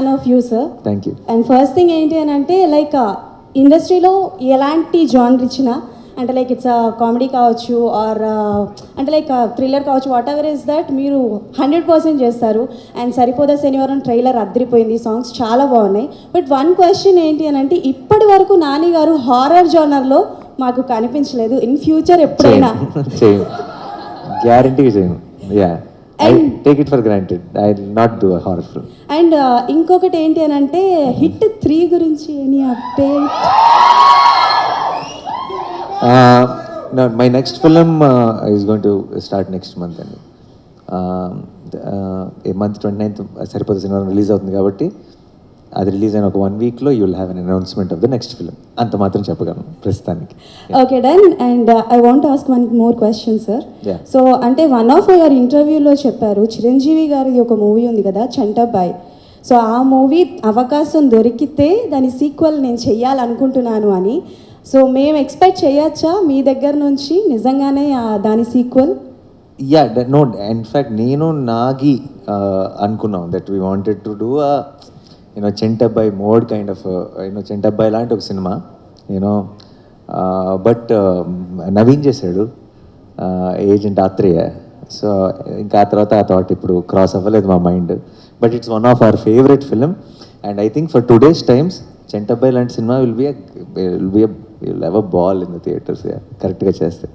Fan of you sir. Thank you. And first thing ఏంటి అని అంటే లైక్ ఇండస్ట్రీలో ఎలాంటి జానర్ ఇచ్చినా అంటే లైక్ ఇట్స్ కామెడీ కావచ్చు ఆర్ అంటే లైక్ థ్రిల్లర్ కావచ్చు, వాట్ ఎవర్ ఇస్ దట్ మీరు 100% చేస్తారు. అండ్ సరిపోదా శనివారం ట్రైలర్ అద్దరిపోయింది, సాంగ్స్ చాలా బాగున్నాయి. బట్ వన్ క్వశ్చన్ ఏంటి అని అంటే ఇప్పటి వరకు నాని గారు హారర్ జానర్లో మాకు కనిపించలేదు. ఇన్ ఫ్యూచర్ ఎప్పుడైనా చేయను, గ్యారంటీగా చేయను. Yeah, I take it for granted. I will not do a horror film. And ఇంకొకటి ఏంటి అని అంటే హిట్ 3 గురించి any update? No, my next film is going to start next month అండి. మంత్ 29th సరిపోతే సినిమా రిలీజ్ అవుతుంది కాబట్టి అది రిలీజ్ అయిన ఒక 1 weekలో you will have an announcement of the next film. అంత మాత్రం చెప్పగలను ప్రస్తుతానికి. Okay done. And I want ask one more question sir. So అంటే వన్ ఆఫ్ యువర్ ఇంటర్వ్యూలో చెప్పారు చిరంజీవి గారిది ఒక మూవీ ఉంది కదా చంటబ్బాయ్. సో ఆ మూవీ అవకాశం దొరికితే దాని సీక్వెల్ నేను చెయ్యాలనుకుంటున్నాను అని. సో మేము ఎక్స్పెక్ట్ చేయొచ్చా మీ దగ్గర నుంచి నిజంగానే దాని సీక్వెల్? యా, నో, ఇన్ఫ్యాక్ట్ నేను నాగి అనుకున్నాం that we wanted to do you know Chantabbai mode kind of you know Chantabbai లాంటి ఒక సినిమా యూనో. బట్ నవీన్ చేశాడు, ఏజెంట్ ఆత్రేయ. సో ఇంకా ఆ తర్వాత ఆ థాట్ ఇప్పుడు క్రాస్ అవ్వలేదు మా mind. But it's one of our favourite film. And I think for today's times Chantabbai లాంటి సినిమా will have a ball in the theatres. కరెక్ట్గా చేస్తే.